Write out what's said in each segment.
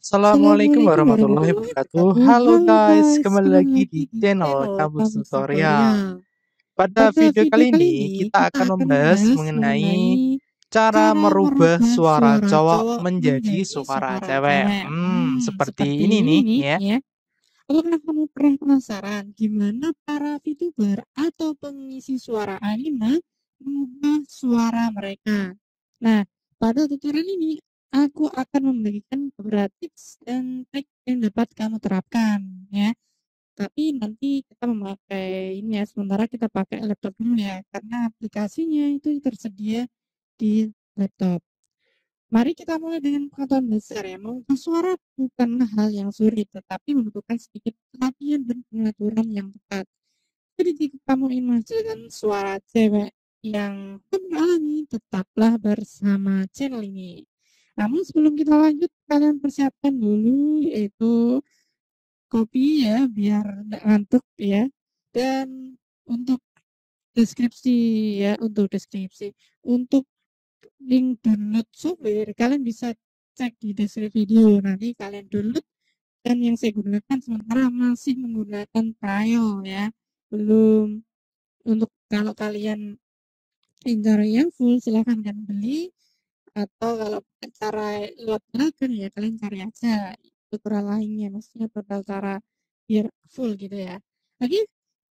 Assalamualaikum Assalamualaikum warahmatullahi warahmatullahi wabarakatuh. wabarakatuh. Halo Halo guys, guys, kembali kembali lagi di lagi di channel channel Kamus Kamus Tutorial. Tutorial. Pada Pada video video kali kali ini ini kita kita akan akan membahas membahas mengenai mengenai cara cara merubah merubah suara suara cowok cowok menjadi menjadi suara suara cewek. cewek. Seperti Seperti ini ini nih nih ya. ya. Apakah kamu pernah penasaran gimana para VTuber atau pengisi suara anime mengubah suara mereka? Nah, pada tutorial ini aku akan membagikan beberapa tips dan trik yang dapat kamu terapkan ya. Tapi nanti kita memakai ini ya, sementara kita pakai laptop dulu ya, karena aplikasinya itu tersedia di laptop. Mari kita mulai dengan pengetahuan dasar ya. Mengubah suara bukanlah hal yang sulit, tetapi membutuhkan sedikit latihan dan pengaturan yang tepat. Jadi jika kamu ingin menghasilkan suara cewek yang kamu alami, tetaplah bersama channel ini. Namun sebelum kita lanjut, kalian persiapkan dulu yaitu kopi ya, biar nggak ngantuk ya. Dan untuk deskripsi untuk link download software, kalian bisa cek di deskripsi video. Nanti kalian download dan yang saya gunakan sementara masih menggunakan trial ya. Belum untuk kalau kalian ingin cari yang full silahkan kalian beli atau kalau cara lewat belakang ya kalian cari aja tutorial lainnya maksudnya total cara biar full gitu ya. Oke,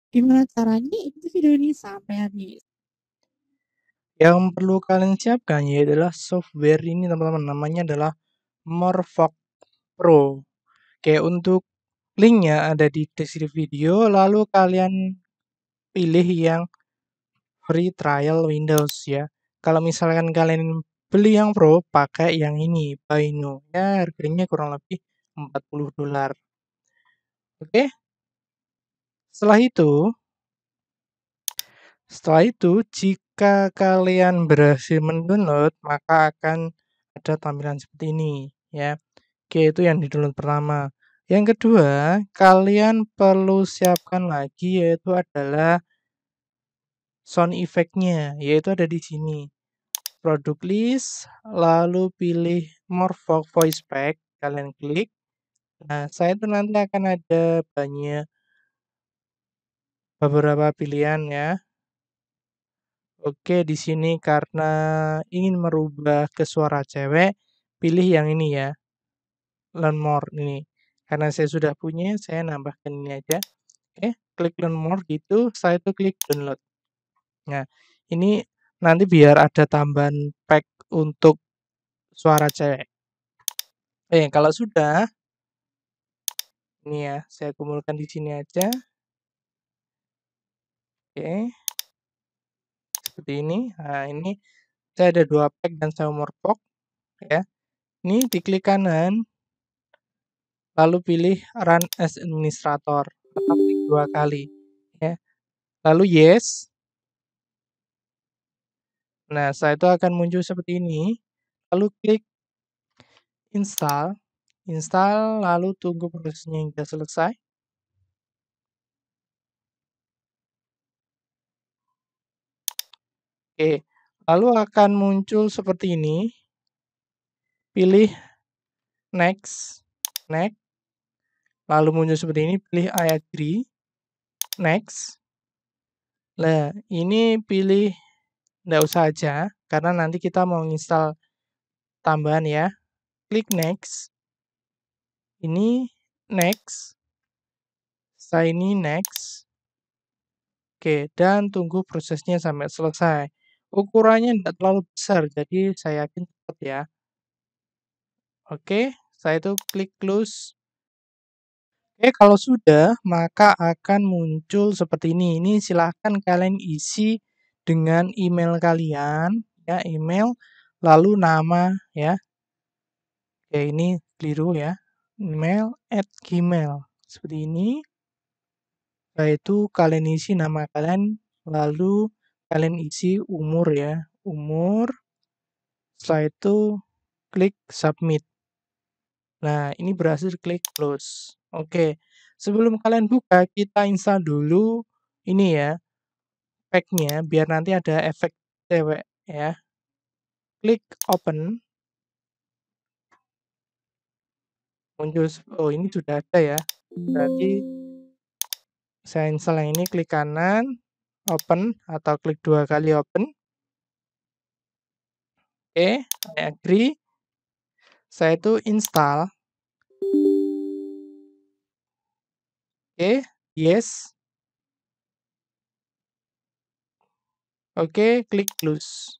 gimana caranya ikuti video ini sampai habis. Yang perlu kalian siapkan ya adalah software ini teman-teman. Namanya adalah Morphox Pro. Oke, untuk linknya ada di deskripsi video. Lalu kalian pilih yang free trial Windows ya. Kalau misalkan kalian beli yang Pro, pakai yang ini, Buy Now. Ya, harganya kurang lebih $40. Oke, setelah itu, jika kalian berhasil mendownload, maka akan ada tampilan seperti ini ya. Oke, itu yang di-download pertama. Yang kedua, kalian perlu siapkan lagi yaitu adalah sound effect-nya, yaitu ada di sini. Produk list, lalu pilih Morphox Voice Pack, kalian klik. Nah, saya itu nanti akan ada beberapa pilihan ya. Oke, di sini karena ingin merubah ke suara cewek, pilih yang ini ya, Learn More ini. Karena saya sudah punya, saya nambahkan ini aja. Oke, klik Learn More gitu, saya itu klik Download. Nah, ini nanti biar ada tambahan pack untuk suara cewek. Kalau sudah, ini ya, saya kumpulkan di sini aja. Oke, seperti ini. Nah, ini saya ada 2 pack dan saya Morphox ya. Ini diklik kanan, lalu pilih Run as Administrator atau klik 2 kali ya. Lalu Yes. Nah, setelah itu akan muncul seperti ini. Lalu klik Install, lalu tunggu prosesnya hingga selesai. Oke, lalu akan muncul seperti ini. Pilih Next, Next. Lalu muncul seperti ini, pilih I agree, Next. Nah, ini pilih nggak usah aja, karena nanti kita mau install tambahan ya. Klik Next. Ini Next. Setelah ini Next. Oke, dan tunggu prosesnya sampai selesai. Ukurannya tidak terlalu besar, jadi saya yakin cepat ya. Oke, saya itu klik Close. Oke, kalau sudah, maka akan muncul seperti ini. Ini silahkan kalian isi dengan email kalian, ya, email, lalu nama, ya. Oke, ini keliru ya. Email @gmail. Seperti ini. Yaitu kalian isi nama kalian, lalu kalian isi umur ya. Umur. Setelah itu klik submit. Nah, ini berhasil klik close. Oke, sebelum kalian buka, kita install dulu ini ya, pack-nya biar nanti ada efek cewek ya. Klik open. muncul, oh ini sudah ada ya. Berarti saya install yang ini, klik kanan, open atau klik 2 kali open. Oke, I agree. Saya itu install. Oke, yes. Oke, klik close.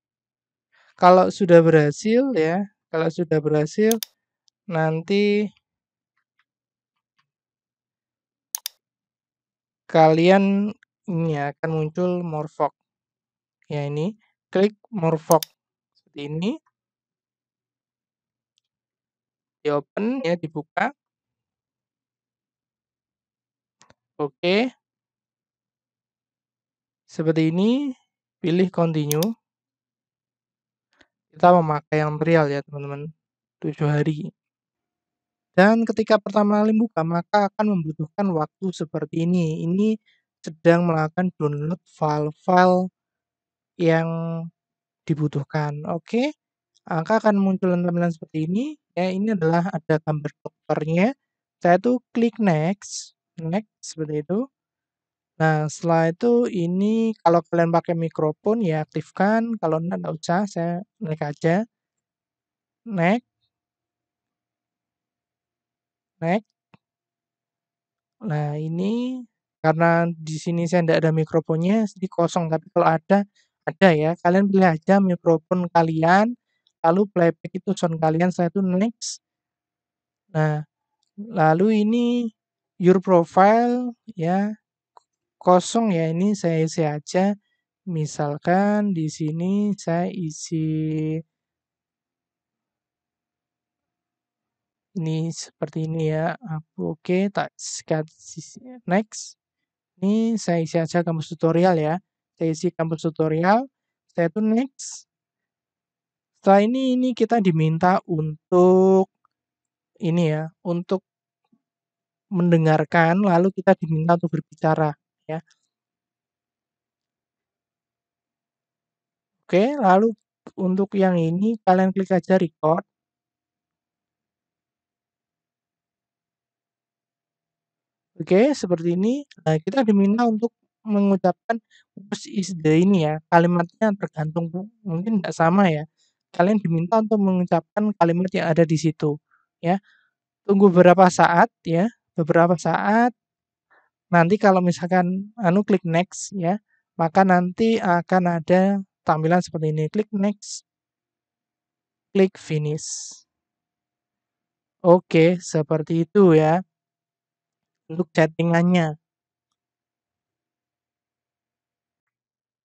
Kalau sudah berhasil ya, kalau sudah berhasil nanti kalian ini akan muncul Morphoc. Ya ini, klik Morphoc seperti ini. Di open ya, dibuka. Oke. Seperti ini, pilih continue. Kita memakai yang trial ya, teman-teman. 7 hari. Dan ketika pertama kali buka, maka akan membutuhkan waktu seperti ini. Ini sedang melakukan download file-file yang dibutuhkan. Oke, maka akan muncul tampilan seperti ini. Ya, ini adalah ada gambar dokternya. Saya tuh klik next, seperti itu. Nah, setelah itu ini kalau kalian pakai mikrofon ya aktifkan. Kalau enggak usah, saya klik aja. Next, next. Nah, ini karena di sini saya tidak ada mikrofonnya, jadi kosong. Tapi kalau ada ya. Kalian pilih aja mikrofon kalian, lalu playback itu sound kalian. Saya itu next. Nah, lalu ini your profile ya kosong ya. Ini saya isi aja. Misalkan di sini saya isi ini seperti ini ya. Oke, tak kasih next. Ini saya isi aja kampus tutorial ya. Saya isi kampus tutorial. Saya tuh next. Setelah ini kita diminta untuk ini ya, untuk mendengarkan, lalu kita diminta untuk berbicara ya. Oke, lalu untuk yang ini kalian klik aja record. Oke, seperti ini. Nah, kita diminta untuk mengucapkan what is the ini ya, kalimatnya tergantung mungkin nggak sama ya. Kalian diminta untuk mengucapkan kalimat yang ada di situ ya. Tunggu beberapa saat ya, beberapa saat. Nanti kalau misalkan klik next ya, maka nanti akan ada tampilan seperti ini. Klik next, klik finish. Oke, seperti itu ya untuk chattingannya.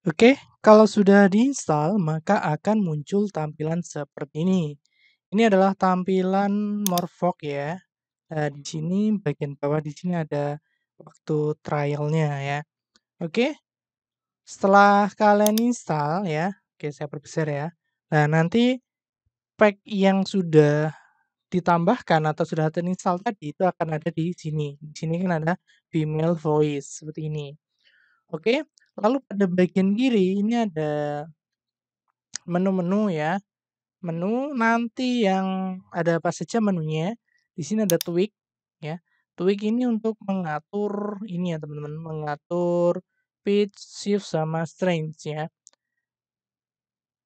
Oke, kalau sudah diinstal, maka akan muncul tampilan seperti ini. Ini adalah tampilan Morphoc ya. Di sini bagian bawah di sini ada waktu trialnya ya. Oke, setelah kalian install ya, oke saya perbesar ya. Nah, nanti pack yang sudah ditambahkan atau sudah terinstall tadi itu akan ada di sini. Di sini kan ada female voice seperti ini. Oke, lalu pada bagian kiri ini ada menu-menu ya. Menu nanti yang ada apa saja menunya. Di sini ada tweak ya. Tweak ini untuk mengatur ini ya teman-teman, mengatur pitch, shift sama strength ya.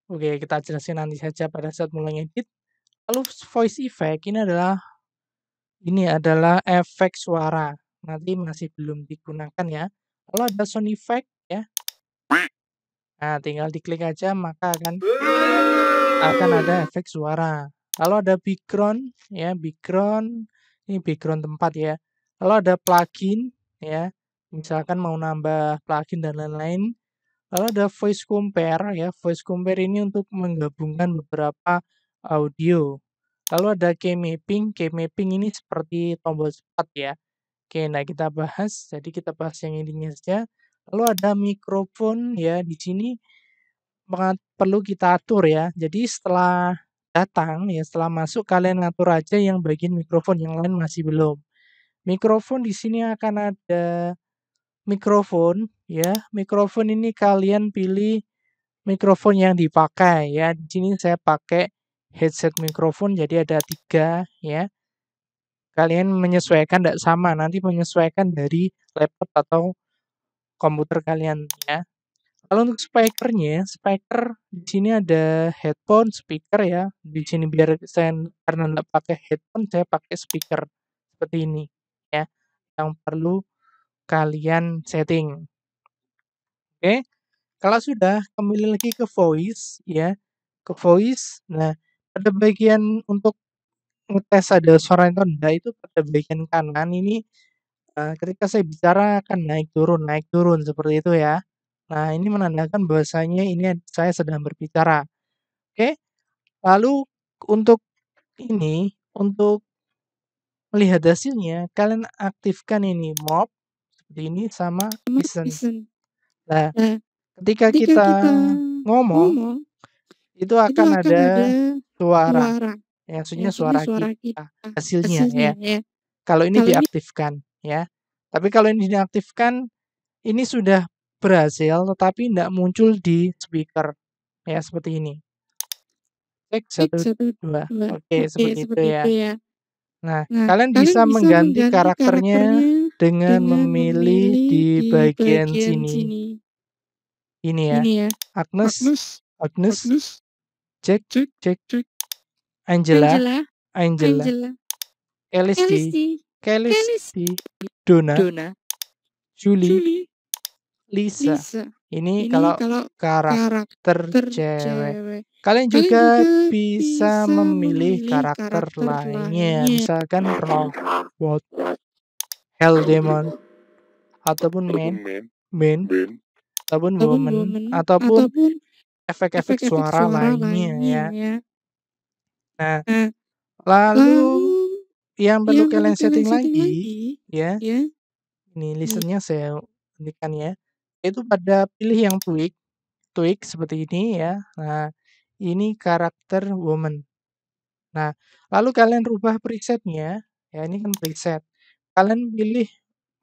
Oke, kita jelasin nanti saja pada saat mulai edit. Lalu voice effect ini adalah efek suara. Nanti masih belum digunakan ya. Kalau ada sound effect ya. Nah, tinggal diklik aja maka akan ada efek suara. Lalu ada background ya, background ini background tempat ya. Lalu ada plugin ya. Misalkan mau nambah plugin dan lain-lain. Lalu ada voice compare ya. Voice compare ini untuk menggabungkan beberapa audio. Lalu ada key mapping. Key mapping ini seperti tombol cepat ya. Oke, nah kita bahas. Jadi kita bahas yang intinya saja. Lalu ada mikrofon ya di sini perlu kita atur ya. Jadi setelah datang ya, setelah masuk kalian ngatur aja yang bagian mikrofon, yang lain masih belum. Mikrofon di sini akan ada mikrofon ya. Mikrofon ini kalian pilih mikrofon yang dipakai ya. Di sini saya pakai headset mikrofon jadi ada 3 ya. kalian menyesuaikan tidak sama, nanti menyesuaikan dari laptop atau komputer kalian ya. Kalau untuk speakernya, speaker di sini ada headphone, speaker ya. Di sini biar saya karena nggak pakai headphone, saya pakai speaker seperti ini ya. Yang perlu kalian setting. Oke, kalau sudah kembali lagi ke voice ya, ke voice. Nah, pada bagian untuk ngetes ada suara atau enggak itu pada bagian kanan ini ketika saya bicara akan naik turun seperti itu ya. Nah, ini menandakan bahwasanya ini saya sedang berbicara. Oke, lalu untuk untuk melihat hasilnya, kalian aktifkan ini mode seperti ini sama listen. Listen. Nah, Nah, ketika ketika kita kita ngomong, ngomong, itu itu akan akan ada ada suara, suara. ya, maksudnya Maksudnya suara suara kita, kita hasilnya hasilnya ya. ya. Kalau ini Kalau ini diaktifkan ya. Tapi kalau ini diaktifkan, ini sudah berhasil tetapi tidak muncul di speaker ya seperti ini. Cek cek 1, 1, 2. 2. Oke, Oke, seperti itu seperti itu ya. ya. Nah, Nah, kalian kalian bisa bisa mengganti mengganti karakternya karakternya dengan dengan memilih memilih di di bagian bagian sini. sini. Ini ya. Ini ya. Agnes, Agnes, Agnes, cek, cek, cek. cek. Angela, Angela, Angela. Angela, Kelisti, Kelisti, Kelis, Kelisti. Donna, Donna, Julie, Julie, Lisa. Lisa. Ini Ini kalau kalau karakter karakter cewek. cewek. Kalian Kalian juga juga bisa bisa memilih memilih karakter karakter lainnya, lainnya. misalkan robot, hell demon, ataupun man, ataupun Ataupun woman, woman, ataupun ataupun efek-efek efek-efek suara suara lainnya lainnya ya. ya. Nah, Nah, lalu lalu yang perlu yang perlu kalian kalian setting setting lagi lagi ya, ya. ini Nih, listennya saya hentikan ya. Itu pada pilih yang tweak seperti ini ya. Nah, ini karakter woman. Nah, lalu kalian rubah presetnya, ya ini kan preset. Kalian pilih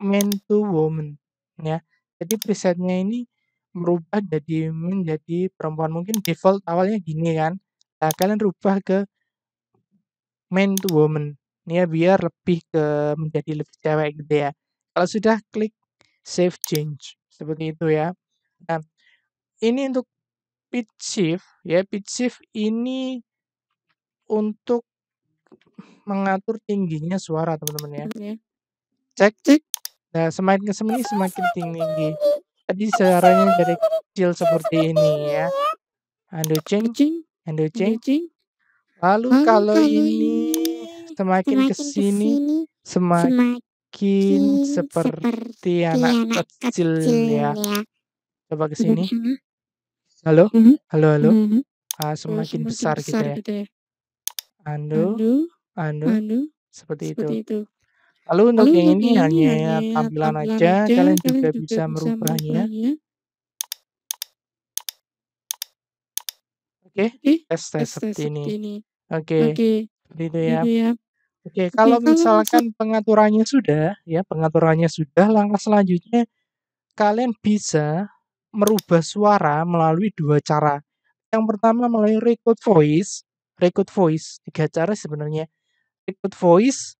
man to woman, ya. Jadi presetnya ini merubah jadi menjadi perempuan. Mungkin default awalnya gini kan. Nah, kalian rubah ke man to woman, ya biar lebih ke menjadi lebih cewek gitu ya. Kalau sudah klik save change, seperti itu ya. Nah, ini untuk pitch shift, ya pitch shift ini untuk mengatur tingginya suara teman-teman ya. ya. Cek. Cek. Nah, semakin ke sini semakin tinggi. Tadi suaranya dari kecil seperti ini ya. Andoceng, Kucing, andoceng. kucing. Lalu Lalu kalau kalau ini ini semakin ke sini semakin seperti anak kecil ya. Coba ke coba sini. kesana. Halo, halo, halo. Semakin Semakin besar gitu ya. gitu ya. Ando, ando, Ando, seperti itu. seperti itu. Lalu untuk Lalu yang untuk ini yang ini hanya hanya tampilan tampilan aja, aja, kalian kalian juga juga bisa bisa merubahnya. merubahnya. Oke, Oke, tes seperti ini. Oke, seperti itu ya. ya. Oke, kalau misalkan pengaturannya sudah, langkah selanjutnya kalian bisa merubah suara melalui dua cara. Yang pertama melalui record voice, 3 cara sebenarnya. Record voice,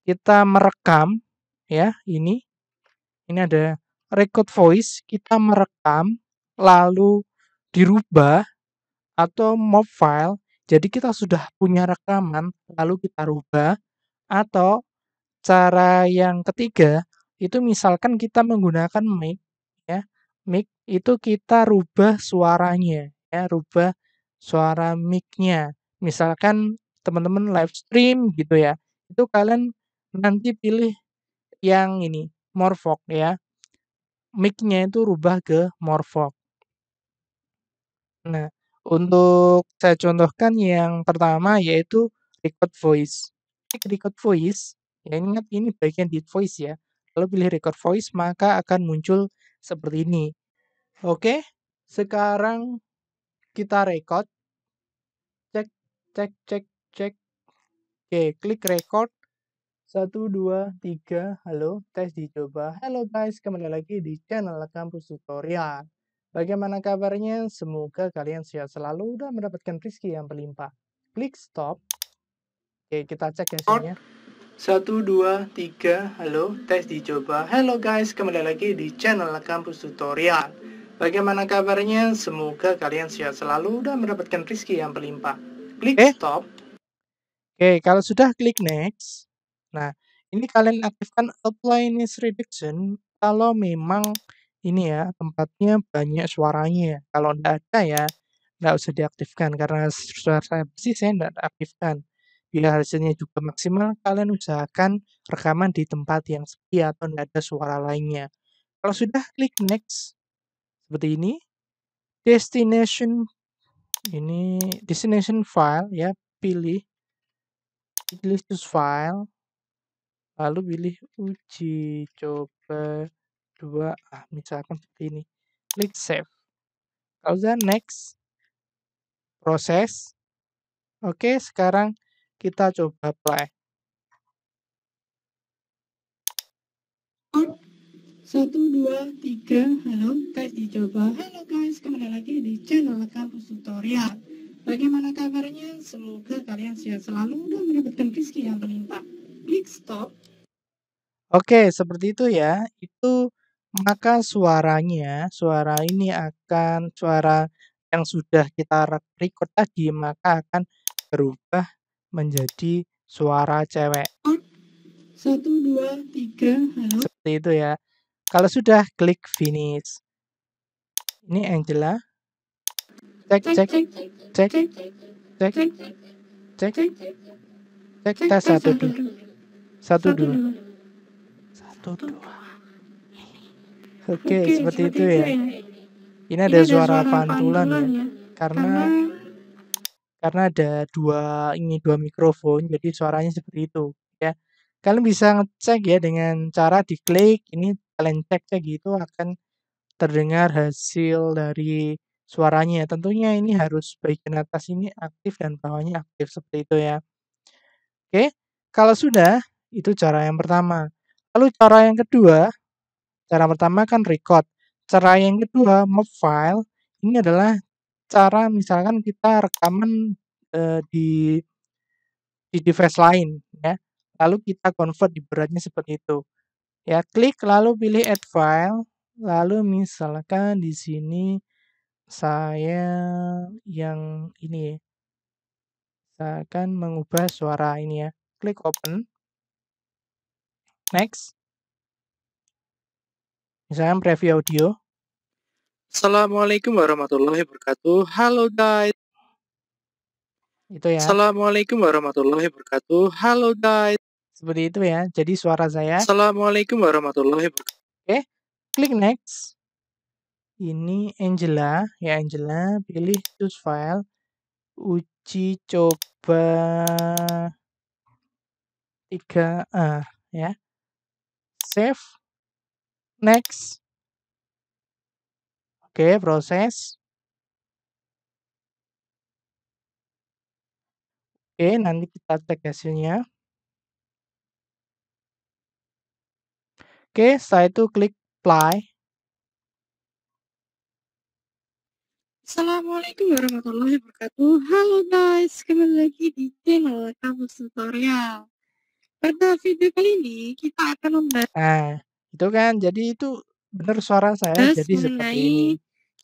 kita merekam, ya, ini ada record voice, kita merekam, lalu dirubah, atau MOV file, jadi kita sudah punya rekaman, lalu kita rubah, atau cara yang ketiga, itu misalkan kita menggunakan mic, ya. Mic itu kita rubah suaranya, ya, rubah suara mic-nya. Misalkan teman-teman live stream gitu ya, itu kalian nanti pilih yang ini, Morphox ya. Mic-nya itu rubah ke Morphox. Nah, untuk saya contohkan yang pertama yaitu record voice. Klik record voice, ya ingat ini bagian di voice ya. Lalu pilih record voice maka akan muncul seperti ini. Oke, sekarang kita record. Cek, cek, cek, cek. Oke, klik record. 1, 2, 3. Halo, tes dicoba. Halo guys, kembali lagi di channel Kampus Tutorial. Bagaimana kabarnya? Semoga kalian sehat selalu dan mendapatkan rezeki yang berlimpah. Klik stop. Oke, kita cek hasilnya. 1, 2, 3, halo, tes dicoba. Halo guys, kembali lagi di channel Kampus Tutorial. Bagaimana kabarnya? Semoga kalian sehat selalu dan mendapatkan rezeki yang berlimpah. Klik stop. Oke, kalau sudah klik next. Nah, ini kalian aktifkan apply noise reduction kalau memang ini ya, tempatnya banyak suaranya. Kalau enggak ada ya, nggak usah diaktifkan karena suara saya bersih saya enggak aktifkan. Biar hasilnya juga maksimal, kalian usahakan rekaman di tempat yang sepi atau enggak ada suara lainnya. Kalau sudah klik next seperti ini, destination file ya, pilih choose file, lalu pilih uji coba 2, misalkan seperti ini. Klik save. Kalau sudah next, proses. Oke, sekarang kita coba play. 1, 2, 3, halo, tes dicoba. Halo guys, kembali lagi di channel Kampus Tutorial. Bagaimana kabarnya? Semoga kalian sehat selalu dan mendapatkan rezeki yang berlimpah. Klik stop. Oke, seperti itu ya. Itu maka suaranya, suara ini akan suara yang sudah kita record tadi maka akan berubah menjadi suara cewek. 1, 2, 3, halo. Seperti itu ya. Kalau sudah klik finish. Ini Angela. Cek cek cek cek cek cek tes 1 2 1 2 1 2. Oke, seperti itu ya. Ini ada suara pantulan ya. Karena ada dua mikrofon, jadi suaranya seperti itu ya. Kalian bisa ngecek ya dengan cara diklik, ini kalian cek gitu akan terdengar hasil dari suaranya. Tentunya ini harus bagian atas ini aktif dan bawahnya aktif seperti itu ya. Oke, kalau sudah itu cara yang pertama. Lalu cara yang kedua, cara pertama kan record. Cara yang kedua move file. Ini adalah cara misalkan kita rekaman di device lain ya. Lalu kita convert di beratnya seperti itu. Ya, klik lalu pilih add file, lalu misalkan di sini saya yang ini ya. Saya akan mengubah suara ini ya. Klik open. Next. Misalkan preview audio. Assalamualaikum warahmatullahi wabarakatuh. Halo guys. Itu ya. Assalamualaikum warahmatullahi wabarakatuh. Halo guys. Seperti itu ya. Jadi suara saya. Assalamualaikum warahmatullahi wabarakatuh. Oke. Klik next. Ini Angela. Ya Angela. Pilih choose file. Uji coba 3A ya. Save. Next. Oke, proses. Oke, nanti kita cek hasilnya. Oke, setelah itu klik play. Assalamualaikum warahmatullahi wabarakatuh. Halo guys, kembali lagi di channel Kampus Tutorial. Pada video kali ini kita akan membahas Nah, itu kan jadi itu benar suara saya jadi seperti ini.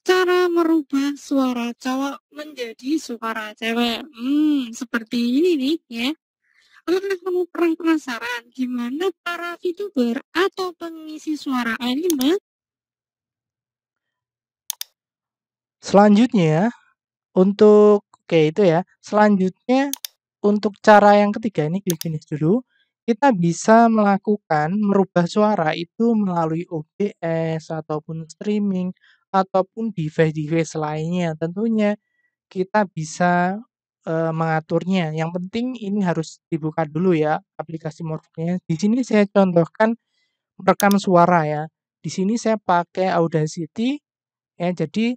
Cara merubah suara cowok menjadi suara cewek. Seperti ini nih ya. Apakah kamu pernah penasaran gimana para VTuber atau pengisi suara anime? Selanjutnya untuk itu ya. Selanjutnya untuk cara yang ketiga ini klik finish dulu. Kita bisa melakukan merubah suara itu melalui OBS ataupun streaming ataupun device-device lainnya. Tentunya kita bisa mengaturnya. Yang penting ini harus dibuka dulu ya aplikasi Morphnya. Di sini saya contohkan merekam suara ya. Di sini saya pakai Audacity ya. Jadi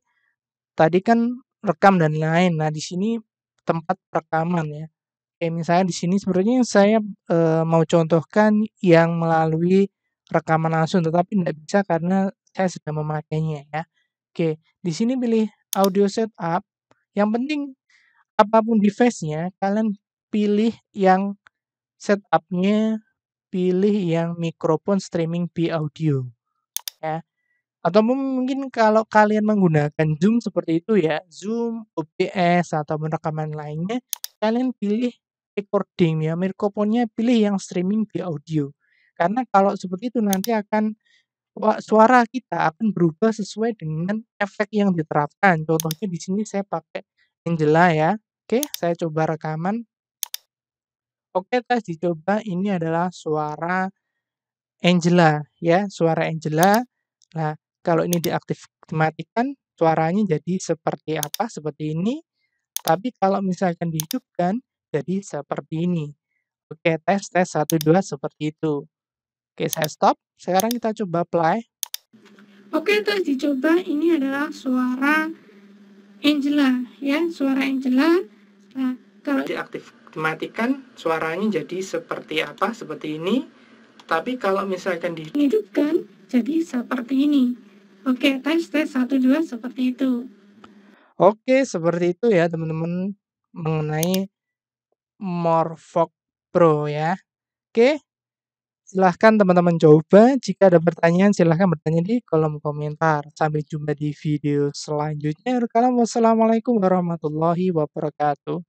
tadi kan rekam dan lain. Nah, di sini tempat rekaman ya. Kayak misalnya di sini sebenarnya saya mau contohkan yang melalui rekaman langsung, tetapi tidak bisa karena saya sedang memakainya ya. Oke, di sini pilih audio setup. Yang penting apapun device-nya, kalian pilih yang setup-nya pilih yang mikrofon streaming B audio, ya. Atau mungkin kalau kalian menggunakan Zoom seperti itu ya, Zoom, OBS, atau rekaman lainnya, kalian pilih recording ya, mikrofonnya pilih yang streaming di audio. Karena kalau seperti itu nanti akan suara kita akan berubah sesuai dengan efek yang diterapkan. Contohnya di sini saya pakai Angela ya. Oke, saya coba rekaman. Oke, tes dicoba. Ini adalah suara Angela ya, suara Angela. Nah, kalau ini dimatikan, suaranya jadi seperti apa? Seperti ini. Tapi kalau misalkan dihidupkan, jadi seperti ini. Oke, tes 1 2 seperti itu. Oke, saya stop. Sekarang kita coba play. Oke, tes dicoba. Ini adalah suara Angela ya, suara Angela. Nah, kalau dimatikan, suaranya jadi seperti apa? Seperti ini. Tapi kalau misalkan dihidupkan, jadi seperti ini. Oke, tes 1 2 seperti itu. Oke, seperti itu ya teman-teman mengenai Morphok Pro ya. Oke, silahkan teman-teman coba. Jika ada pertanyaan silahkan bertanya di kolom komentar. Sampai jumpa di video selanjutnya. Wassalamualaikum warahmatullahi wabarakatuh.